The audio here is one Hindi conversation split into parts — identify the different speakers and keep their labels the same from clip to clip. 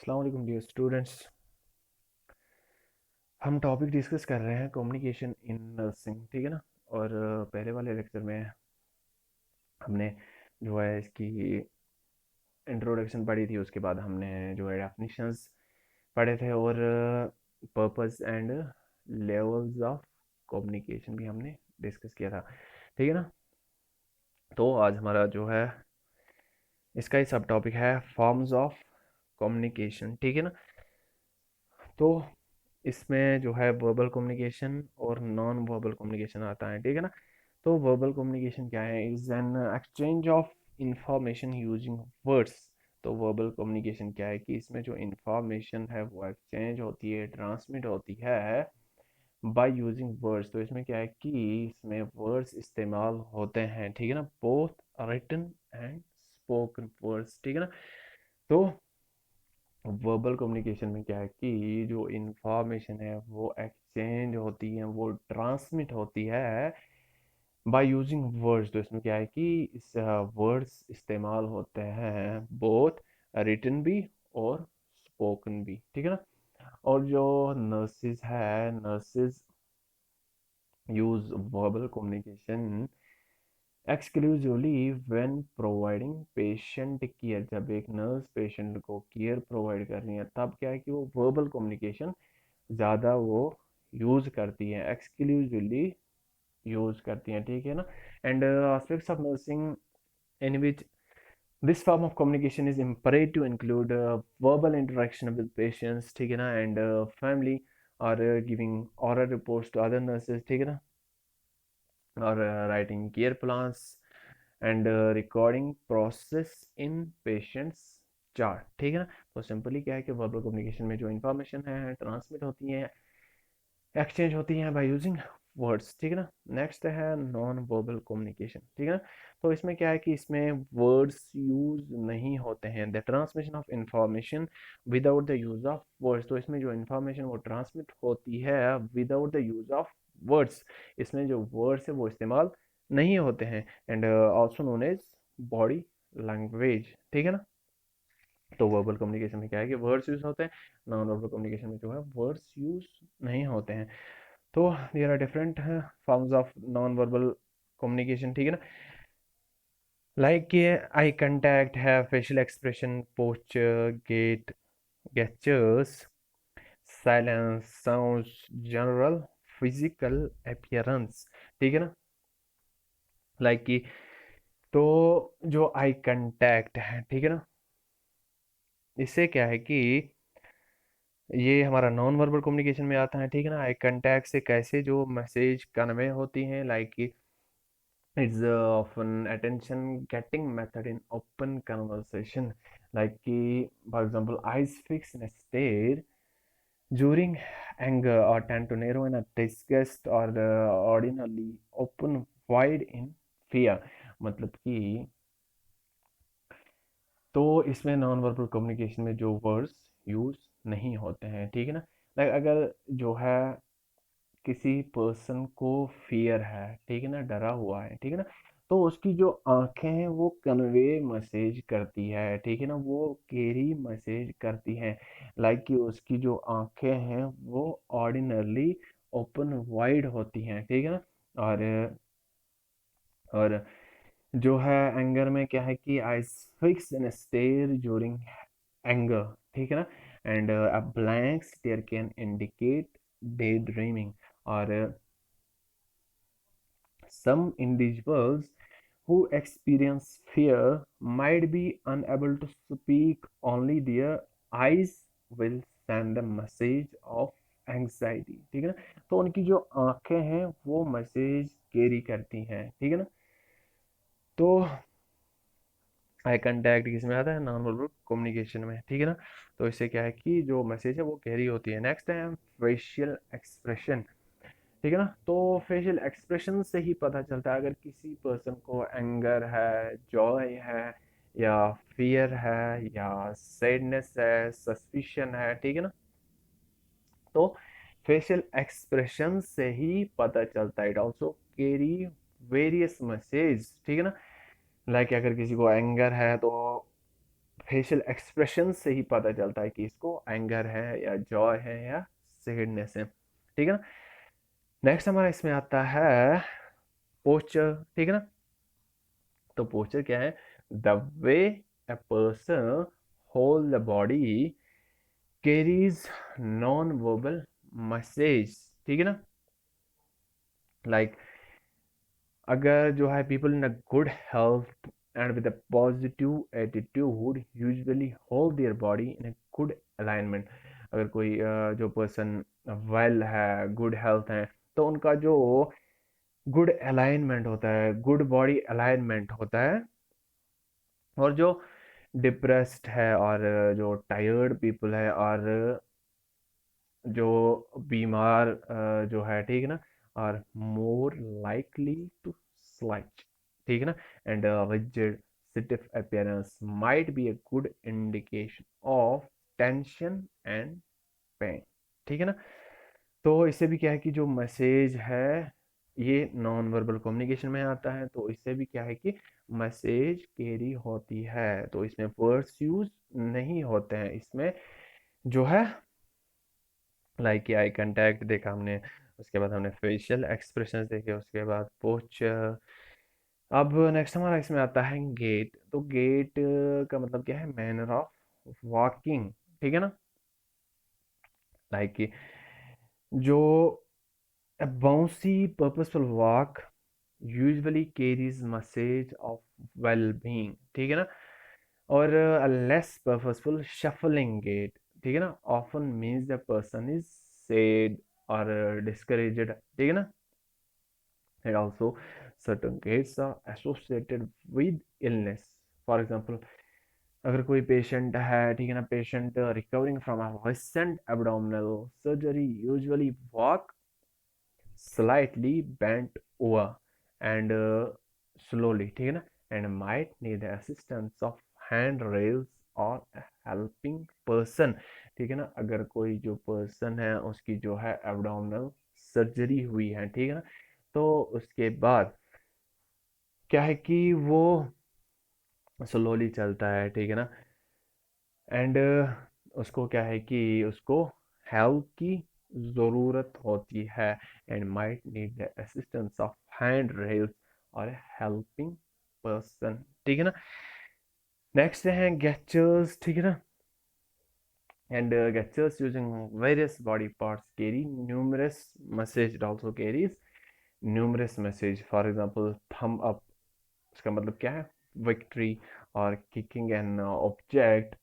Speaker 1: अस्सलाम वालेकुम डियर स्टूडेंट्स। हम टॉपिक डिस्कस कर रहे हैं कम्युनिकेशन इन नर्सिंग, ठीक है ना। और पहले वाले लेक्चर में हमने जो है इसकी इंट्रोडक्शन पढ़ी थी। उसके बाद हमने जो है डेफिनिशंस पढ़े थे और purpose and levels of communication भी हमने डिस्कस किया था, ठीक है ना। तो आज हमारा जो है इसका ही सब टॉपिक है फॉर्म्स ऑफ कम्युनिकेशन, ठीक है ना। तो इसमें जो है वर्बल कम्युनिकेशन और नॉन वर्बल कम्युनिकेशन आता है, ठीक है ना। तो वर्बल कम्युनिकेशन क्या है? Is an exchange of information using words. तो वर्बल कम्युनिकेशन क्या है कि इसमें जो इंफॉर्मेशन है वो एक्सचेंज होती है, ट्रांसमिट होती है बाय यूजिंग वर्ड्स। तो इसमें क्या है कि इसमें वर्ड्स इस्तेमाल होते हैं, ठीक है ना, both written and spoken words, ठीक है ना। तो वर्बल कम्युनिकेशन में क्या है कि जो इंफॉर्मेशन है वो एक्सचेंज होती है, वो ट्रांसमिट होती है बाय यूजिंग वर्ड्स। तो इसमें क्या है कि इस वर्ड्स इस्तेमाल होते हैं बोथ रिटन भी और स्पोकन भी, ठीक है ना। और जो नर्सिस है, nurses use verbal communication exclusively when providing patient care. जब एक नर्स पेशेंट को केयर प्रोवाइड कर रही है तब क्या है कि वो वर्बल कम्युनिकेशन ज़्यादा वो यूज़ करती है, एक्सक्लूसिवली यूज़ करती हैं, ठीक है ना। And aspects of nursing in which this form of communication is imperative to include verbal interaction with patients, ठीक है ना, and family, or giving oral reports to other nurses, ठीक है ना, और writing care plans and recording process in patients chart, ठीक है ना। तो सिंपली क्या है कि वर्बल कम्युनिकेशन में जो इंफॉर्मेशन है ट्रांसमिट होती है, एक्सचेंज होती हैं बाय यूजिंग वर्ड्स, ठीक है ना। नेक्स्ट है नॉन वर्बल कम्युनिकेशन, ठीक है ना। तो इसमें क्या है कि इसमें वर्ड्स यूज नहीं होते हैं, the transmission of information without the use of words. तो इसमें जो इंफॉर्मेशन वो ट्रांसमिट होती है without the use of words, इसमें जो वर्ड्स है वो इस्तेमाल नहीं होते हैं, and also known as body language, ठीक है ना। तो वर्बल कम्युनिकेशन में क्या है कि वर्ड्स यूज होते हैं, नॉन वर्बल कम्युनिकेशन में जो है वर्ड्स यूज नहीं होते हैं। तो there are different forms of non verbal communication, ठीक है ना। लाइक आई कांटेक्ट है, facial expression, posture, gestures, silence, sounds, general physical appearance, ठीक है ना। लाइक कि तो जो आई कांटेक्ट है, ठीक है ना, इससे क्या है कि ये हमारा नॉन वर्बल कम्युनिकेशन में आता है, ठीक है ना। आई कांटेक्ट से कैसे जो मैसेज कन्वे होती हैं, लाइक कि it's often attention getting method in open conversation, like for example eyes fixed in a stare during anger or tend to narrow in a disgust or ordinarily open wide in fear। मतलब कि तो इसमें नॉन वर्बल कम्युनिकेशन में जो वर्ड्स यूज नहीं होते हैं, ठीक है ना। लाइक अगर जो है किसी पर्सन को फियर है, ठीक है ना, डरा हुआ है, ठीक है ना, तो उसकी जो आंखें हैं वो कन्वे मैसेज करती है, ठीक है ना, वो कैरी मैसेज करती हैं। लाइक कि उसकी जो आंखें हैं वो ऑर्डिनरली ओपन वाइड होती हैं, ठीक है ना। और जो है एंगर में क्या है कि eyes fix in stare during anger, ठीक है ना, and a blank stare can indicate daydreaming. और some individuals who experience fear might be unable to speak, only their eyes will send a message of anxiety, ठीक है ना। तो उनकी जो आंखें हैं वो मैसेज कैरी करती हैं, ठीक है ना। तो आई कांटेक्ट किसमें आता है? नॉन वर्बल कम्युनिकेशन में, ठीक है ना। तो इससे क्या है कि जो मैसेज है वो कैरी होती है। नेक्स्ट है फेशियल एक्सप्रेशन, ठीक है ना। तो फेशियल एक्सप्रेशन से ही पता चलता है अगर किसी पर्सन को एंगर है, जॉय है, या फियर है, या सैडनेस है, सस्पिशन है, ठीक है ना। तो फेशियल एक्सप्रेशन से ही पता चलता है। It also carry various message, ठीक है ना। लाइक अगर किसी को एंगर है तो फेशियल एक्सप्रेशन से ही पता चलता है कि इसको एंगर है या जॉय है या सैडनेस है, ठीक है ना। नेक्स्ट हमारा इसमें आता है पोस्चर, ठीक है ना। तो पोस्चर क्या है? The way a person hold the body carries non verbal message, ठीक है ना। लाइक अगर जो है people in a good health and with a positive attitude usually hold their body in a good alignment. अगर कोई जो पर्सन वेल है, गुड हेल्थ है, तो उनका जो गुड अलाइनमेंट होता है, गुड बॉडी अलाइनमेंट होता है। और जो डिप्रेस्ड है और जो टायर्ड पीपल है और जो बीमार जो है, ठीक है ना, और मोर लाइकली टू स्लाइच, ठीक है ना, and rigid stiff appearance might be a good indication of tension and pain, ठीक है ना। तो इससे भी क्या है कि जो मैसेज है ये नॉन वर्बल कम्युनिकेशन में आता है, तो इससे भी क्या है कि मैसेज कैरी होती है। तो इसमें वर्ड्स यूज नहीं होते हैं, इसमें जो है लाइक आई कांटेक्ट देखा हमने, उसके बाद हमने फेशियल एक्सप्रेशंस देखे, उसके बाद पोस्चर। अब नेक्स्ट हमारा इसमें आता है गेट। तो गेट का मतलब क्या है? मैनर ऑफ वॉकिंग, ठीक है ना। लाइक कि जो a bouncy purposeful walk usually carries message of well-being, ठीक है ना। और a less purposeful shuffling gait, ठीक है ना, often means the person is sad or discouraged, ठीक है ना। And also certain gaits are associated with illness. For example, अगर कोई पेशेंट है, ठीक है ना, patient recovering from a recent abdominal surgery usually walk slightly bent over and slowly, ठीक है ना, and might need the assistance of handrails or a helping person, ठीक है ना। अगर कोई जो पर्सन है उसकी जो है एब्डोमिनल सर्जरी हुई है, ठीक है ना, तो उसके बाद क्या है कि वो स्लोली चलता है, ठीक है ना, एंड उसको क्या है कि उसको हेल्प की ज़रूरत होती है and might need the assistance of hand rails और हेल्पिंग पर्सन, ठीक है ना। नेक्स्ट है गेस्चर्स, ठीक है ना। And gestures using various body parts carry numerous message, it also carries numerous message. For example thumb up, इसका मतलब क्या है? विक्ट्री। और kicking an object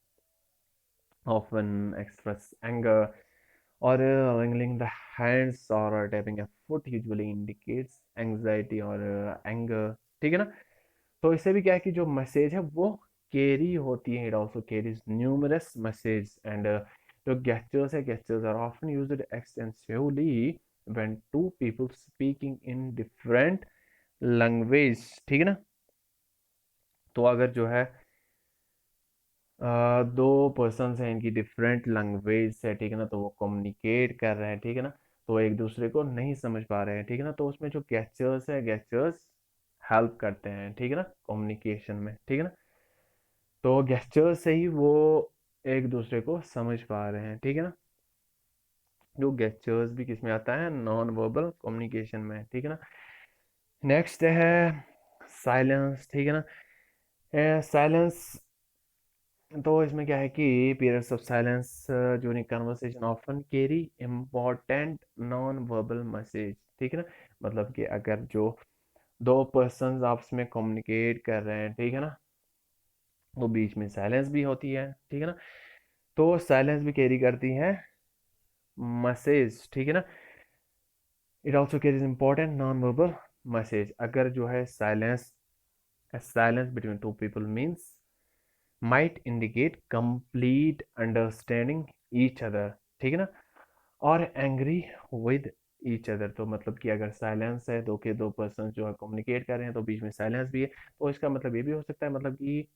Speaker 1: often express anger, or wringing the hands or tapping a foot usually indicates anxiety or anger, ठीक है ना। तो इससे भी क्या है कि जो मैसेज है वो कैरी होती है, it also carries numerous message. And जो गेस्चर्स है, gestures are often used extensively when two people speaking in different language, ठीक है ना। तो अगर जो है दो पर्सन्स हैं, इनकी डिफरेंट लैंग्वेज है, ठीक है ना, तो वो कम्युनिकेट कर रहे हैं, ठीक है ना, तो एक दूसरे को नहीं समझ पा रहे हैं, ठीक है ना, तो उसमें जो गेस्चर्स है, गेस्चर्स हेल्प करते हैं, ठीक है ना, कम्युनिकेशन में, ठीक है ना। तो गेस्चर्स से ही वो एक दूसरे को समझ पा रहे हैं, ठीक है ना। जो गेस्चर्स भी किस में आता है? नॉन वर्बल कम्युनिकेशन में, ठीक है ना। नेक्स्ट है साइलेंस, ठीक है ना। साइलेंस, तो इसमें क्या है कि periods of silence during conversation often carry important non verbal message, ठीक है ना। मतलब कि अगर जो दो पर्सन्स आपस में कम्युनिकेट कर रहे हैं, ठीक है ना, तो बीच में साइलेंस भी होती है, ठीक है ना, तो साइलेंस भी कैरी करती है मैसेज, ठीक है ना। It also carries important non verbal message. अगर जो है silence between two people means might indicate complete understanding each other, ठीक है ना, और एंग्री विद ईच अदर। तो मतलब कि अगर साइलेंस है तो के दो पर्सन जो है कम्युनिकेट कर रहे हैं, तो बीच में साइलेंस भी है, तो इसका मतलब ये भी हो सकता है मतलब कि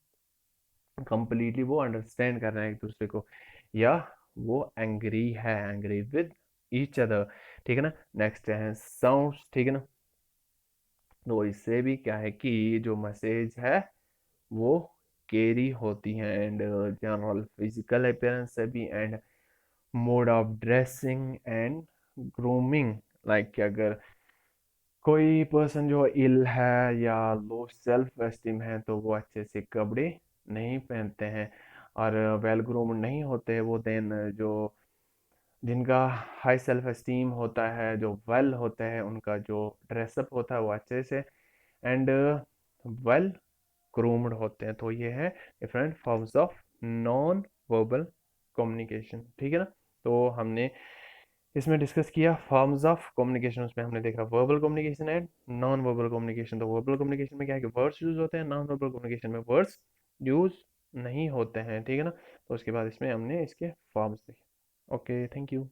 Speaker 1: कंप्लीटली वो अंडरस्टैंड कर रहे हैं एक दूसरे को, या वो एंग्री है, एंग्री विद ईच अदर, ठीक है ना। नेक्स्ट है साउंड्स, ठीक है ना। तो इससे भी क्या है कि जो मैसेज है वो स्केरी होती हैं, एंड जनरल फिजिकल अपीयरेंस से भी, and mode of dressing and grooming. Like कि अगर कोई पर्सन जो इल है या लो सेल्फ एस्टीम है तो वो अच्छे से कपड़े नहीं पहनते हैं, और वेल ग्रूम नहीं होते वो देन जो जिनका हाई सेल्फ एस्टीम होता है, जो वेल होते हैं, उनका जो ड्रेसअप होता है वो अच्छे से एंड वेल ग्रूम्ड होते हैं। तो ये है different forms of non verbal communication, ठीक है ना। तो हमने इसमें डिस्कस किया फॉर्म्स ऑफ कम्युनिकेशन, उसमें हमने देखा verbal communication and non verbal communication. तो वर्बल कम्युनिकेशन में क्या है कि वर्ड्स यूज होते हैं, नॉन वर्बल कम्युनिकेशन में वर्ड्स यूज नहीं होते हैं, ठीक है ना। तो उसके बाद इसमें हमने इसके फॉर्म्स देखे। Okay, thank you.